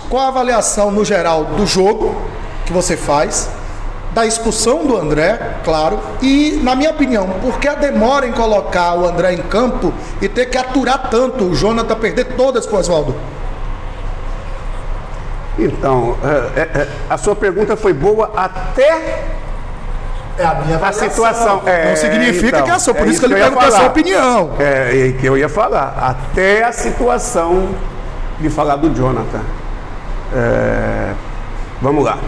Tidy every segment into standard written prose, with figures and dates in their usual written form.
qual a avaliação no geral do jogo que você faz, da expulsão do André, claro, e, na minha opinião, por que a demora em colocar o André em campo e ter que aturar tanto o Jonathan perder todas pro Oswaldo? Então, a sua pergunta foi boa até a minha avaliação. A situação. Não significa então, que é a sua, por isso que eu ele ia perguntou a sua opinião. É que eu ia falar. Até a situação de falar do Jonathan. Vamos lá.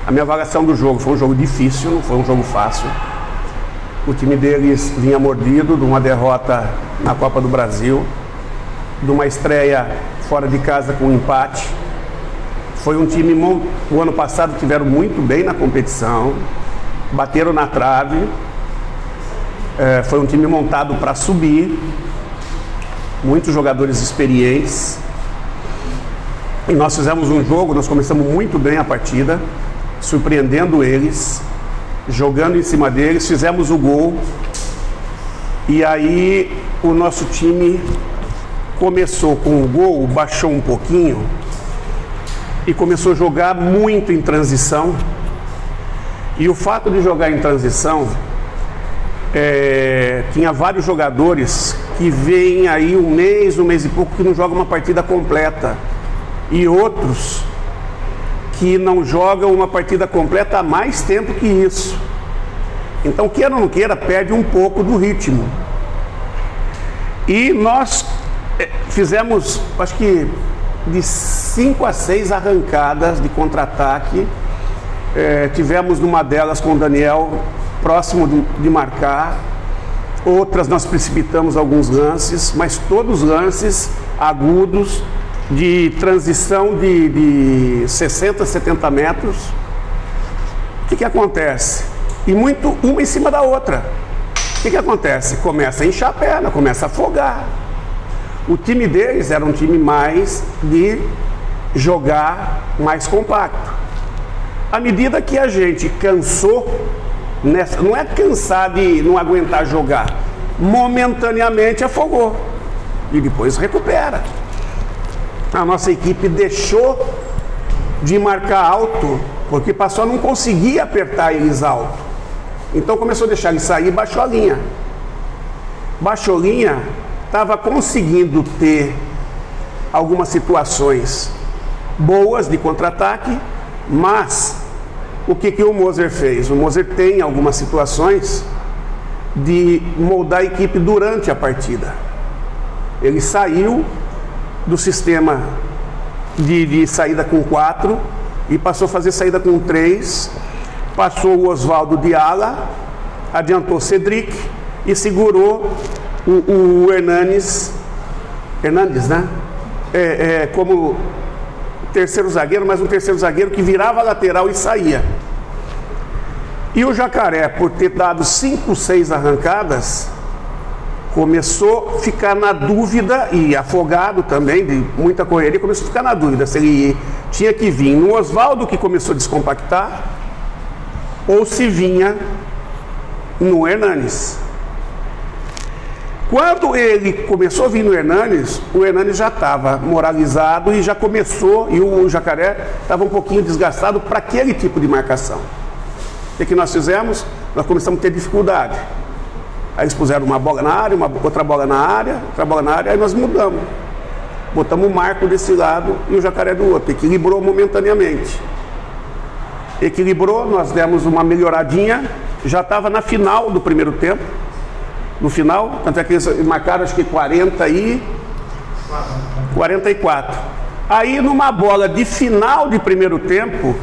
A minha avaliação do jogo foi um jogo difícil, não foi um jogo fácil. O time deles vinha mordido de uma derrota na Copa do Brasil, de uma estreia fora de casa com um empate. Foi um time, o ano passado tiveram muito bem na competição, bateram na trave. Foi um time montado para subir, muitos jogadores experientes. E nós fizemos um jogo, nós começamos muito bem a partida, surpreendendo eles, jogando em cima deles, fizemos o gol. E aí o nosso time começou com o gol, baixou um pouquinho e começou a jogar muito em transição. E o fato de jogar em transição, tinha vários jogadores que vêm aí um mês e pouco que não jogam uma partida completa, e outros que não jogam uma partida completa há mais tempo que isso. Então, queira ou não queira, perde um pouco do ritmo. E nós fizemos, acho que de 5 a 6 arrancadas de contra-ataque. Tivemos numa delas com o Daniel próximo de marcar. Outras nós precipitamos alguns lances, mas todos lances agudos, de transição de 60, 70 metros. O que acontece? E muito uma em cima da outra. O que acontece? Começa a inchar a perna, começa a afogar. O time deles era um time mais de jogar mais compacto. À medida que a gente cansou, não é cansar de não aguentar jogar, momentaneamente afogou e depois recupera. A nossa equipe deixou de marcar alto porque passou a não conseguir apertar eles alto. Então começou a deixar eles sair e baixou a linha. Baixou a linha, estava conseguindo ter algumas situações boas de contra-ataque, mas o que o Moser fez? O Moser tem algumas situações de moldar a equipe durante a partida. Ele saiu do sistema de saída com 4 e passou a fazer saída com 3, passou o Oswaldo de ala, adiantou Cedric e segurou o Hernandes, né? Como terceiro zagueiro, mas um terceiro zagueiro que virava a lateral e saía. E o Jacaré, por ter dado 5, 6 arrancadas, começou a ficar na dúvida, e afogado também, de muita correria, começou a ficar na dúvida se ele tinha que vir no Oswaldo, que começou a descompactar, ou se vinha no Hernandes. Quando ele começou a vir no Hernandes, o Hernandes já estava moralizado e já começou, e o Jacaré estava um pouquinho desgastado para aquele tipo de marcação. O que nós fizemos? Nós começamos a ter dificuldade. Aí eles puseram uma bola na área, outra bola na área, aí nós mudamos. Botamos o Marco desse lado e o Jacaré do outro. Equilibrou momentaneamente. Equilibrou, nós demos uma melhoradinha, já estava na final do primeiro tempo. No final, tanto é que eles marcaram acho que 44. Aí numa bola de final de primeiro tempo,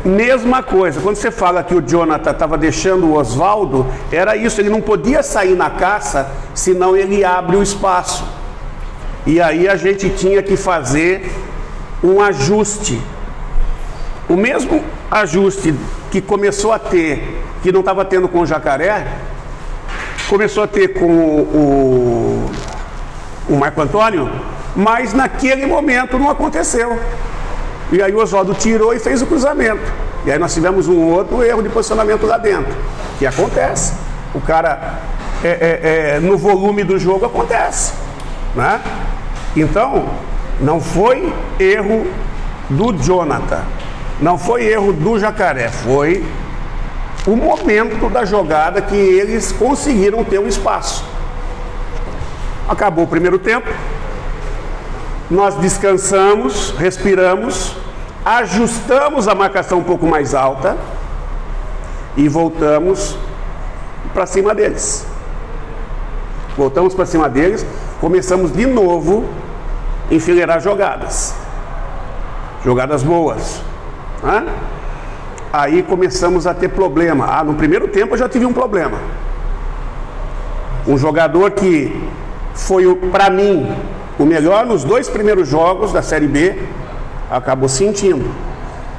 mesma coisa. Quando você fala que o Jonathan estava deixando o Oswaldo, era isso, ele não podia sair na caça, senão ele abre o espaço. E aí a gente tinha que fazer um ajuste. O mesmo ajuste que começou a ter, que não estava tendo com o Jacaré, começou a ter com o Marco Antônio, mas naquele momento não aconteceu. E aí o Oswaldo tirou e fez o cruzamento. E aí nós tivemos um outro erro de posicionamento lá dentro, que acontece. O cara, no volume do jogo, acontece, né? Então, Não foi erro do Jonathan, não foi erro do Jacaré, foi o momento da jogada que eles conseguiram ter um espaço. Acabou o primeiro tempo, nós descansamos, respiramos, ajustamos a marcação um pouco mais alta e voltamos para cima deles. Voltamos para cima deles, começamos de novo a enfileirar jogadas. Jogadas boas. Né? Aí começamos a ter problema. No primeiro tempo eu já tive um problema. Um jogador que foi, para mim, o melhor nos 2 primeiros jogos da Série B, acabou sentindo.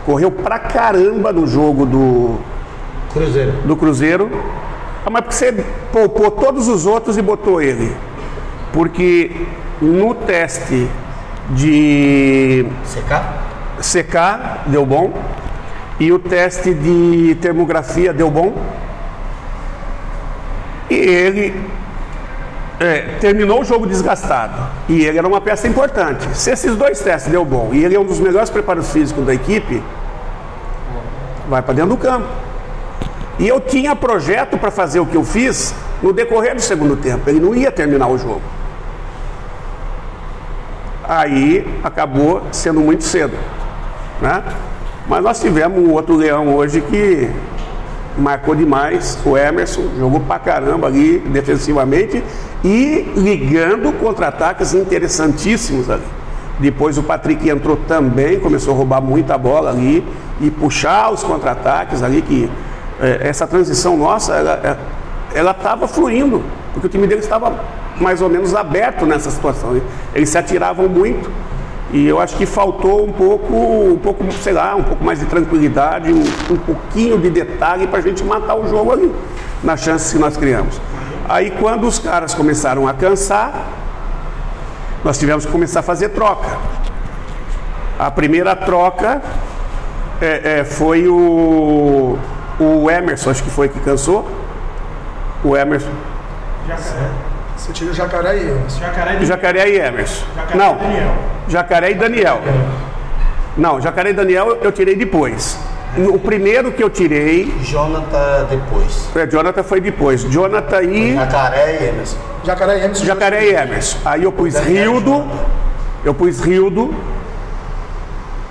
Correu pra caramba no jogo do Cruzeiro. Mas porque você poupou todos os outros e botou ele? Porque no teste de CK deu bom, e o teste de termografia deu bom, e ele terminou o jogo desgastado, e ele era uma peça importante. Se esses 2 testes deu bom, e ele é um dos melhores preparos físicos da equipe, vai para dentro do campo. E eu tinha projeto para fazer o que eu fiz no decorrer do segundo tempo. Ele não ia terminar o jogo. Aí acabou sendo muito cedo, né? Mas nós tivemos um outro leão hoje que marcou demais, o Emerson, jogou pra caramba ali defensivamente e ligando contra-ataques interessantíssimos ali. Depois o Patrick entrou também, começou a roubar muita bola ali e puxar os contra-ataques ali, que essa transição nossa, ela estava fluindo, porque o time dele estava mais ou menos aberto nessa situação. Eles se atiravam muito e eu acho que faltou um pouco, sei lá, um pouco mais de tranquilidade, um pouquinho de detalhe para a gente matar o jogo ali, nas chances que nós criamos. Aí quando os caras começaram a cansar, nós tivemos que começar a fazer troca. A primeira troca foi o Emerson, acho que foi que cansou. O Emerson. Jacaré. Você tira o Jacaré e Emerson. Jacaré e Emerson. Não, Jacaré e Daniel. Não, Jacaré e Daniel eu tirei depois. O primeiro que eu tirei... Jonathan depois. Jonathan foi depois. Jonathan e... Jacaré e Emerson. Jacaré e Emerson. Aí eu pus Rildo. Eu pus Rildo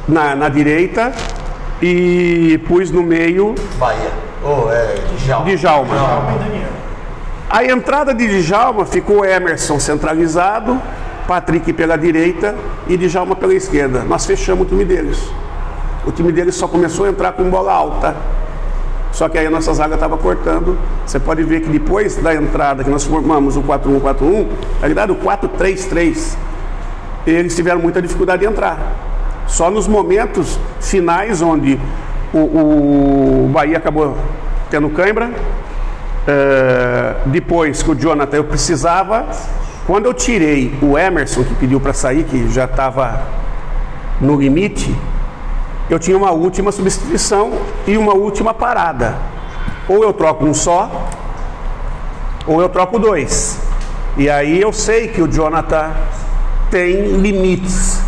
na direita e pus no meio... Bahia. Djalma. Djalma. A entrada de Djalma ficou Emerson centralizado, Patrick pela direita e Djalma pela esquerda. Nós fechamos o time deles. O time deles só começou a entrar com bola alta. Só que aí a nossa zaga estava cortando. Você pode ver que depois da entrada que nós formamos o 4-1-4-1, na verdade o 4-3-3, eles tiveram muita dificuldade de entrar. Só nos momentos finais onde o Bahia acabou tendo cãibra. Depois que o Jonathan eu precisava, quando eu tirei o Emerson que pediu para sair, que já estava no limite, eu tinha uma última substituição e uma última parada. Ou eu troco um só, ou eu troco 2. E aí eu sei que o Jonathan tem limites,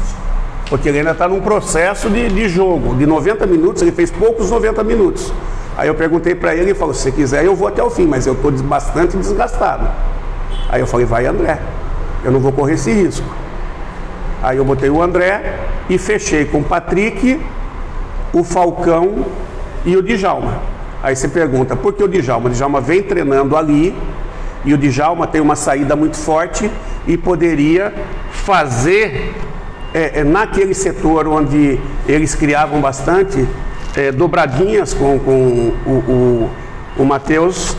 porque ele ainda está num processo de jogo. De 90 minutos, ele fez poucos 90 minutos. Aí eu perguntei para ele e falou, se você quiser eu vou até o fim, mas eu estou bastante desgastado. Aí eu falei, vai André, eu não vou correr esse risco. Aí eu botei o André e fechei com o Patrick, o Falcão e o Djalma. Aí você pergunta, por que o Djalma? O Djalma vem treinando ali e o Djalma tem uma saída muito forte e poderia fazer naquele setor onde eles criavam bastante, dobradinhas com o Matheus,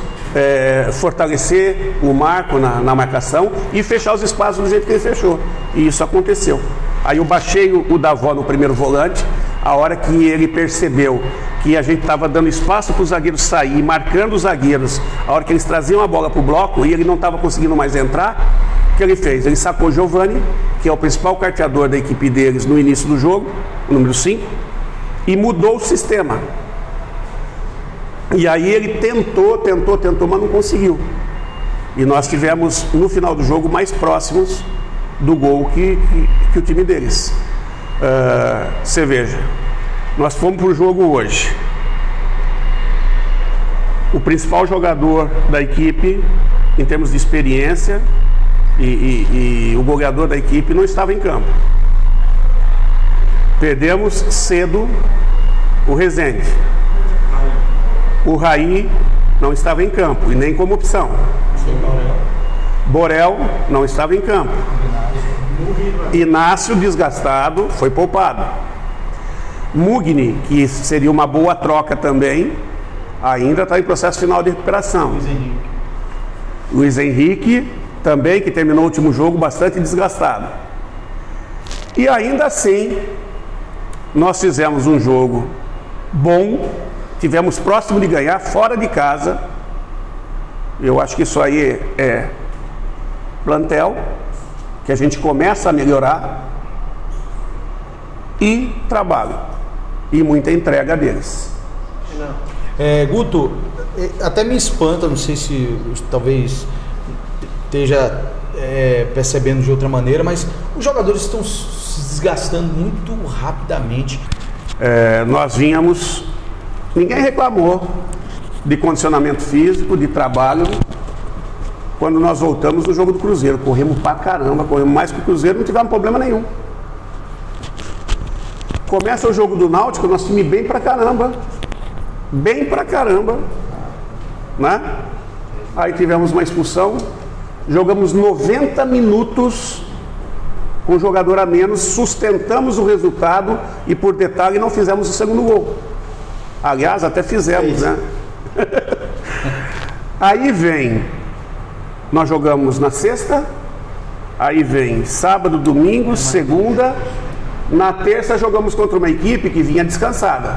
fortalecer o Marco na marcação e fechar os espaços do jeito que ele fechou. E isso aconteceu. Aí eu baixei o Davó no primeiro volante, a hora que ele percebeu que a gente estava dando espaço para os zagueiros sair, marcando os zagueiros, a hora que eles traziam a bola para o bloco e ele não estava conseguindo mais entrar, o que ele fez? Ele sacou o Giovani, que é o principal carteador da equipe deles no início do jogo, o número 5, e mudou o sistema. E aí ele tentou, mas não conseguiu. E nós tivemos no final do jogo mais próximos do gol que o time deles. Você veja, nós fomos para o jogo hoje. O principal jogador da equipe, em termos de experiência, e o goleador da equipe não estava em campo. Perdemos cedo o Rezende. O Raí não estava em campo, e nem como opção. Borel não estava em campo. Inácio, desgastado, foi poupado. Mugni, que seria uma boa troca também, ainda está em processo final de recuperação. Luiz Henrique também, que terminou o último jogo bastante desgastado. E ainda assim, nós fizemos um jogo bom, tivemos próximo de ganhar, fora de casa. Eu acho que isso aí é plantel, que a gente começa a melhorar, e trabalho, e muita entrega deles. Guto, até me espanta, não sei se talvez esteja percebendo de outra maneira, mas os jogadores estão se desgastando muito rapidamente. Nós vínhamos, ninguém reclamou de condicionamento físico, de trabalho, quando nós voltamos do jogo do Cruzeiro. Corremos pra caramba, corremos mais que o Cruzeiro, não tivemos problema nenhum. Começa o jogo do Náutico, nosso time bem pra caramba, né? Aí tivemos uma expulsão, jogamos 90 minutos com um jogador a menos, sustentamos o resultado e, por detalhe, não fizemos o segundo gol. Aliás, até fizemos, né? Aí vem, nós jogamos na sexta, aí vem sábado, domingo, segunda, na terça jogamos contra uma equipe que vinha descansada,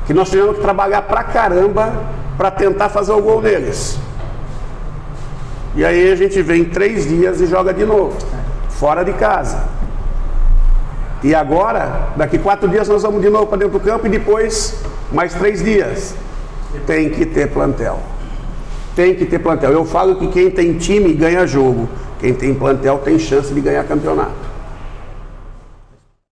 que nós tivemos que trabalhar pra caramba para tentar fazer o gol deles. E aí a gente vem 3 dias e joga de novo, fora de casa. E agora, daqui 4 dias nós vamos de novo para dentro do campo, e depois mais 3 dias. Tem que ter plantel. Tem que ter plantel. Eu falo que quem tem time ganha jogo. Quem tem plantel tem chance de ganhar campeonato.